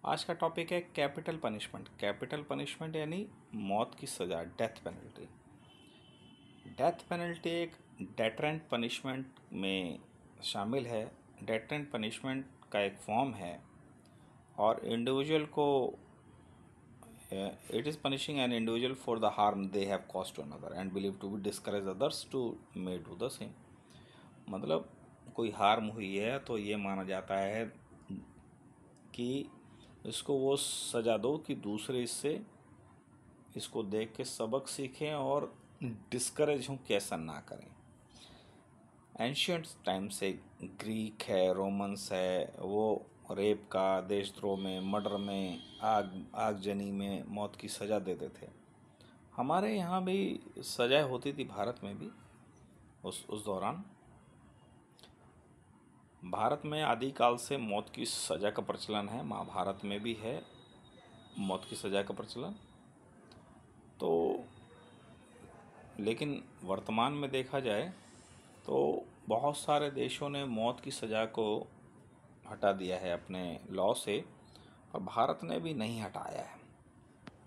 आज का टॉपिक है कैपिटल पनिशमेंट। कैपिटल पनिशमेंट यानी मौत की सज़ा, डेथ पेनल्टी। डेथ पेनल्टी एक डेटरेंट पनिशमेंट में शामिल है। डेटरेंट पनिशमेंट का एक फॉर्म है और इंडिविजुअल को it is punishing an individual for the harm they have cause to another and believe to be discourage others to may do the same. मतलब कोई हार्म हुई है तो ये माना जाता है कि इसको वो सज़ा दो कि दूसरे इससे इसको देख के सबक सीखें और डिस्करेज हों कि ऐसा ना करें। एंशियंट टाइम से ग्रीक है, रोमन्स है, वो रेप का, देशद्रोह में, मर्डर में, आगजनी में मौत की सज़ा देते थे। हमारे यहाँ भी सज़ा होती थी, भारत में भी उस दौरान। भारत में आदिकाल से मौत की सज़ा का प्रचलन है। महाभारत में भी है मौत की सज़ा का प्रचलन। तो लेकिन वर्तमान में देखा जाए तो बहुत सारे देशों ने मौत की सज़ा को हटा दिया है अपने लॉ से, और भारत ने भी नहीं हटाया है।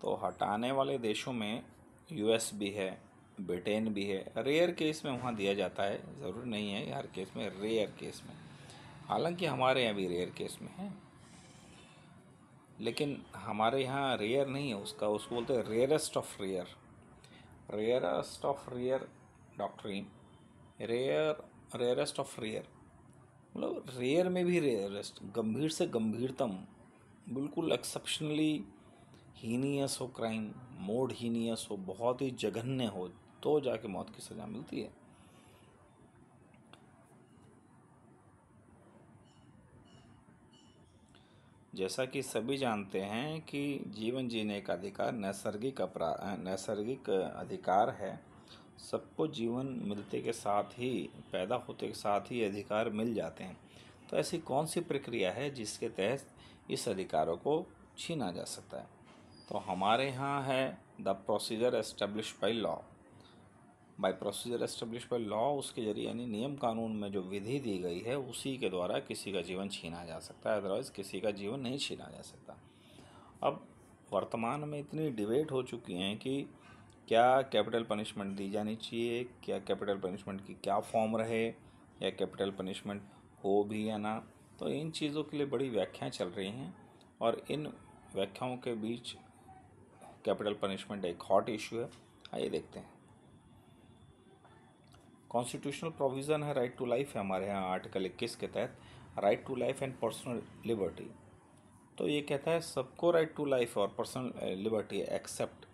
तो हटाने वाले देशों में यूएस भी है, ब्रिटेन भी है। रेयर केस में वहाँ दिया जाता है, ज़रूरी नहीं है हर केस में, रेयर केस में। हालांकि हमारे यहाँ भी रेयर केस में है, लेकिन हमारे यहाँ रेयर नहीं है, उसको बोलते हैं rarest of rare. Rarest of rare doctrine, rarest of rare मतलब रेयर में भी रेयरेस्ट, गंभीर से गंभीरतम, बिल्कुल एक्सेप्शनली हीनियस हो क्राइम, मोड हीनियस हो, बहुत ही जघन्य हो, तो जाके मौत की सज़ा मिलती है। जैसा कि सभी जानते हैं कि जीवन जीने का अधिकार नैसर्गिक अधिकार है। सबको जीवन मिलते के साथ ही, पैदा होते के साथ ही अधिकार मिल जाते हैं। तो ऐसी कौन सी प्रक्रिया है जिसके तहत इस अधिकारों को छीना जा सकता है? तो हमारे यहाँ है the procedure establish by law. By procedure establish by law, उसके जरिए यानी नियम कानून में जो विधि दी गई है उसी के द्वारा किसी का जीवन छीना जा सकता है, अदरवाइज़ किसी का जीवन नहीं छीना जा सकता। अब वर्तमान में इतनी डिबेट हो चुकी हैं कि क्या कैपिटल पनिशमेंट दी जानी चाहिए, क्या कैपिटल पनिशमेंट की क्या फॉर्म रहे, या कैपिटल पनिशमेंट हो भी या ना। तो इन चीज़ों के लिए बड़ी व्याख्याएं चल रही हैं, और इन व्याख्याओं के बीच कैपिटल पनिशमेंट एक हॉट इशू है। आइए देखते हैं। कॉन्स्टिट्यूशनल प्रोविज़न है राइट टू लाइफ है हमारे यहाँ आर्टिकल 21 के तहत, right to life and personal liberty. तो ये कहता है सबको राइट टू लाइफ और पर्सनल लिबर्टी एक्सेप्ट,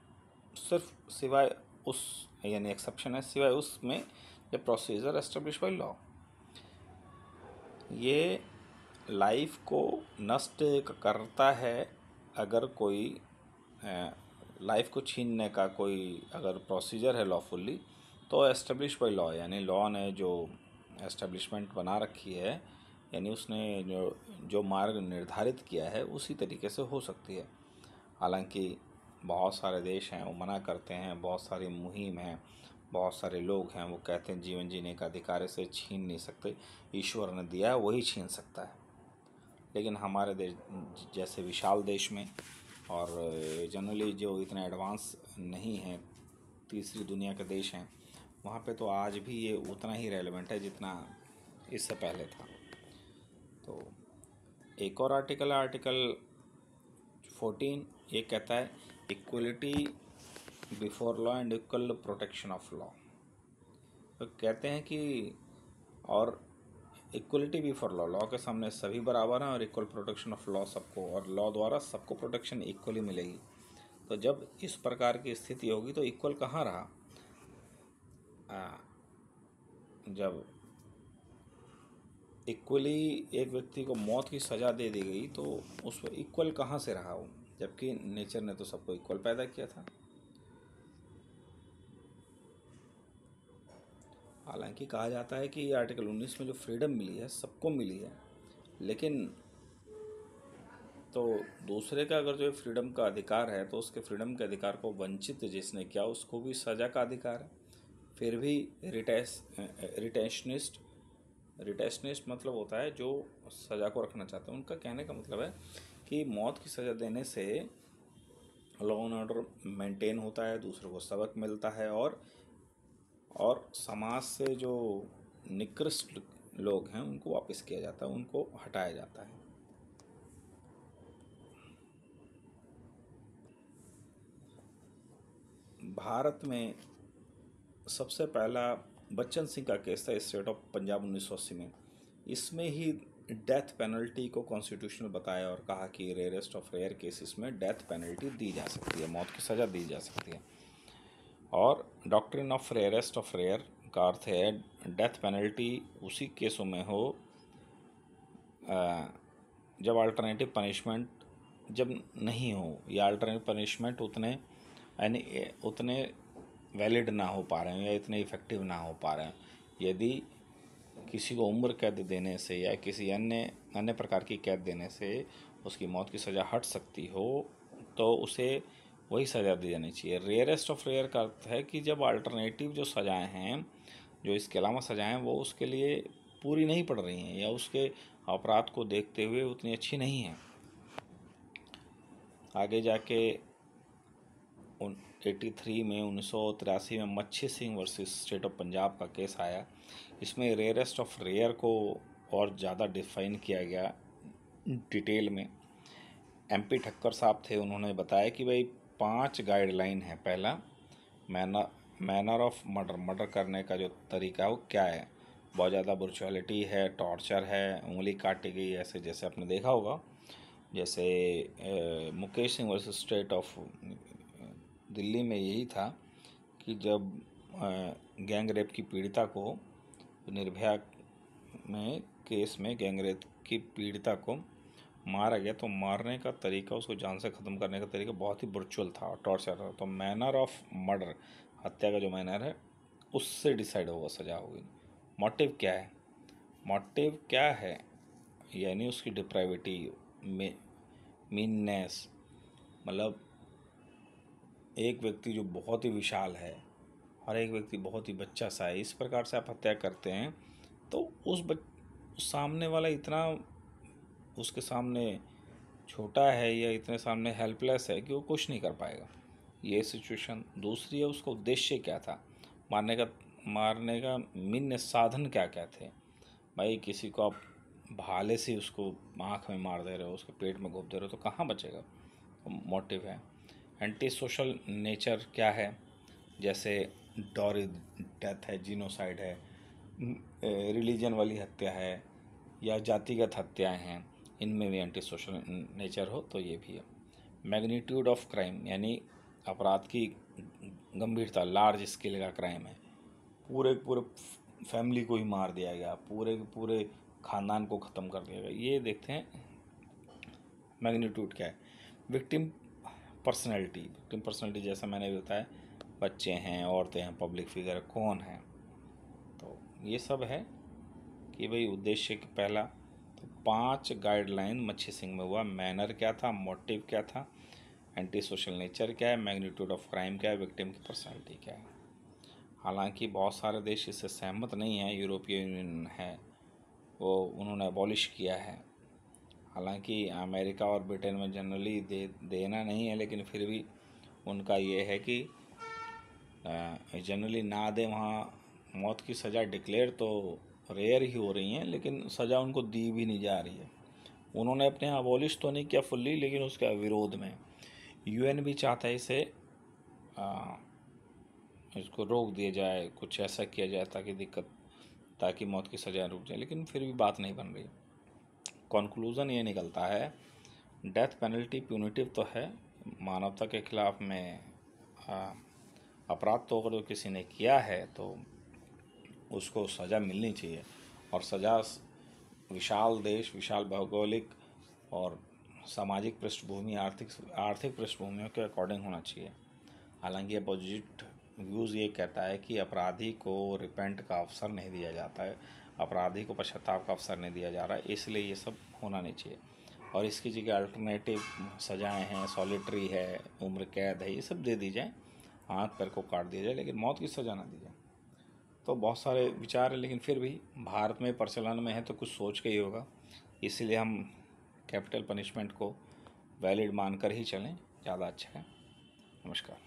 सिर्फ सिवाय उस, यानी एक्सेप्शन है सिवाय उसमें जब प्रोसीजर एस्टेब्लिश बाय लॉ। ये लाइफ को नष्ट करता है अगर कोई लाइफ को छीनने का कोई अगर प्रोसीजर है लॉफुली, तो एस्टेब्लिश बाय लॉ, यानी लॉ ने जो एस्टेब्लिशमेंट बना रखी है, यानी उसने जो मार्ग निर्धारित किया है उसी तरीके से हो सकती है। हालांकि बहुत सारे देश हैं वो मना करते हैं, बहुत सारी मुहिम हैं, बहुत सारे लोग हैं वो कहते हैं जीवन जीने का अधिकार इसे छीन नहीं सकते, ईश्वर ने दिया है वही छीन सकता है। लेकिन हमारे देश जैसे विशाल देश में, और जनरली जो इतना एडवांस नहीं है, तीसरी दुनिया के देश हैं, वहाँ पे तो आज भी ये उतना ही रेलेवेंट है जितना इससे पहले था। तो एक और आर्टिकल है आर्टिकल 14, ये कहता है equality before law and equal protection of law. तो कहते हैं कि और इक्वलिटी बिफोर लॉ, लॉ के सामने सभी बराबर हैं, और इक्वल प्रोटेक्शन ऑफ लॉ सबको, और लॉ द्वारा सबको प्रोटेक्शन इक्वली मिलेगी। तो जब इस प्रकार की स्थिति होगी तो इक्वल कहाँ रहा? जब इक्वली एक व्यक्ति को मौत की सज़ा दे दी गई तो उस पर इक्वल कहाँ से रहा वो, जबकि नेचर ने तो सबको इक्वल पैदा किया था। हालांकि कहा जाता है कि आर्टिकल 19 में जो फ्रीडम मिली है सबको मिली है, लेकिन तो दूसरे का अगर जो फ्रीडम का अधिकार है तो उसके फ्रीडम के अधिकार को वंचित जिसने किया उसको भी सज़ा का अधिकार है। फिर भी रिटेशनिस्ट रिटेशनिस्ट मतलब होता है जो सज़ा को रखना चाहते हैं। उनका कहने का मतलब है कि मौत की सज़ा देने से लॉ एंड ऑर्डर मेंटेन होता है, दूसरों को सबक मिलता है, और समाज से जो निकृष्ट लोग हैं उनको वापस किया जाता है, उनको हटाया जाता है। भारत में सबसे पहला बच्चन सिंह का केस था, स्टेट ऑफ पंजाब 1980 में। इसमें ही डेथ पेनल्टी को कॉन्स्टिट्यूशनल बताया और कहा कि रेयरेस्ट ऑफ रेयर केसेस में डेथ पेनल्टी दी जा सकती है, मौत की सज़ा दी जा सकती है। और doctrine of rarest of rare का अर्थ है डेथ पेनल्टी उसी केसों में हो जब अल्टरनेटिव पनिशमेंट जब नहीं हो, या अल्टरनेटिव पनिशमेंट उतने यानी उतने वैलिड ना हो पा रहे हैं या इतने इफ़ेक्टिव ना हो पा रहे हैं। यदि किसी को उम्र कैद देने से या किसी अन्य प्रकार की कैद देने से उसकी मौत की सज़ा हट सकती हो तो उसे वही सज़ा दी जानी चाहिए। रेयरेस्ट ऑफ रेयर का अर्थ है कि जब अल्टरनेटिव जो सज़ाएं हैं, जो इसके अलावा सज़ाएं, वो उसके लिए पूरी नहीं पड़ रही हैं या उसके अपराध को देखते हुए उतनी अच्छी नहीं हैं। आगे जाके 1983 में 1983 में मच्छी Singh versus state of Punjab का केस आया। इसमें रेयरेस्ट ऑफ रेयर को और ज़्यादा डिफाइन किया गया डिटेल में। MP ठक्कर साहब थे, उन्होंने बताया कि भाई 5 गाइडलाइन है। पहला, मैनर ऑफ मर्डर करने का जो तरीका है वो क्या है। बहुत ज़्यादा ब्रुचुअलिटी है, टॉर्चर है, उंगली काटी गई, ऐसे जैसे आपने देखा होगा। जैसे Mukesh Singh versus state of Delhi में यही था कि जब गैंग रेप की पीड़िता को, निर्भया में केस में गैंग रेप की पीड़िता को मारा गया तो मारने का तरीका, उसको जान से ख़त्म करने का तरीका बहुत ही ब्रुचुअल था और टॉर्चर था। तो मैनर ऑफ मर्डर, हत्या का जो मैनर है, उससे डिसाइड होगा सज़ा होगी। मोटिव क्या है, मोटिव क्या है यानी उसकी डिप्राइविटी, मीननेस, मतलब एक व्यक्ति जो बहुत ही विशाल है और एक व्यक्ति बहुत ही बच्चा सा है, इस प्रकार से आप हत्या करते हैं तो उस सामने वाला इतना उसके सामने छोटा है या इतने सामने हेल्पलेस है कि वो कुछ नहीं कर पाएगा, ये सिचुएशन। दूसरी है, उसका उद्देश्य क्या था, मारने का मीन साधन क्या क्या थे। भाई किसी को आप भाले से उसको आँख में मार दे रहे हो, उसके पेट में घोप दे रहे हो तो कहाँ बचेगा, मोटिव है। एंटी सोशल नेचर क्या है, जैसे डॉरी डेथ है, जीनोसाइड है, रिलीजन वाली हत्या है या जातिगत हत्याएं हैं, इनमें भी एंटी सोशल नेचर हो तो ये भी है। मैग्नीट्यूड ऑफ क्राइम यानी अपराध की गंभीरता, लार्ज स्केल का क्राइम है, पूरे पूरे फैमिली को ही मार दिया गया, पूरे के पूरे ख़ानदान को ख़त्म कर दिया गया, ये देखते हैं मैग्नीट्यूड क्या है। विक्टिम पर्सनैलिटी जैसा मैंने भी बताया, बच्चे हैं, औरतें हैं, पब्लिक फिगर कौन है, तो ये सब है कि भाई उद्देश्य के पहला। तो 5 गाइडलाइन मच्छी सिंह में हुआ, मैनर क्या था, मोटिव क्या था, एंटी सोशल नेचर क्या है, मैग्नीट्यूड ऑफ क्राइम क्या है, विक्टिम की पर्सनैलिटी क्या है। हालांकि बहुत सारे देश इससे सहमत नहीं हैं, यूरोपियन यूनियन है वो, उन्होंने अबॉलिश किया है। हालांकि अमेरिका और ब्रिटेन में जनरली देना नहीं है, लेकिन फिर भी उनका ये है कि जनरली ना दे। वहाँ मौत की सज़ा डिक्लेयर तो रेयर ही हो रही हैं, लेकिन सज़ा उनको दी भी नहीं जा रही है। उन्होंने अपने यहाँ अबॉलिश तो नहीं किया फुल्ली, लेकिन उसके विरोध में UN भी चाहता है इसे इसको रोक दिया जाए, कुछ ऐसा किया जाए ताकि मौत की सज़ा रुक जाए, लेकिन फिर भी बात नहीं बन रही। कंक्लूज़न ये निकलता है, डेथ पेनल्टी प्यूनिटिव तो है, मानवता के खिलाफ में अपराध तो अगर किसी ने किया है तो उसको सज़ा मिलनी चाहिए। और सज़ा विशाल देश, विशाल भौगोलिक और सामाजिक पृष्ठभूमि, आर्थिक पृष्ठभूमियों के अकॉर्डिंग होना चाहिए। हालांकि अपोजिट व्यूज़ ये कहता है कि अपराधी को रिपेंट का अवसर नहीं दिया जाता है, अपराधी को पश्चाताप का अवसर नहीं दिया जा रहा है, इसलिए ये सब होना नहीं चाहिए। और इसकी जगह अल्टरनेटिव सज़ाएँ हैं, सॉलिटरी है, उम्र कैद है, ये सब दे दी जाए, हाथ पैर को काट दिया जाए, लेकिन मौत की सज़ा ना दी जाए। तो बहुत सारे विचार हैं, लेकिन फिर भी भारत में प्रचलन में है तो कुछ सोच के ही होगा, इसीलिए हम कैपिटल पनिशमेंट को वैलिड मानकर ही चलें, ज़्यादा अच्छा है। नमस्कार।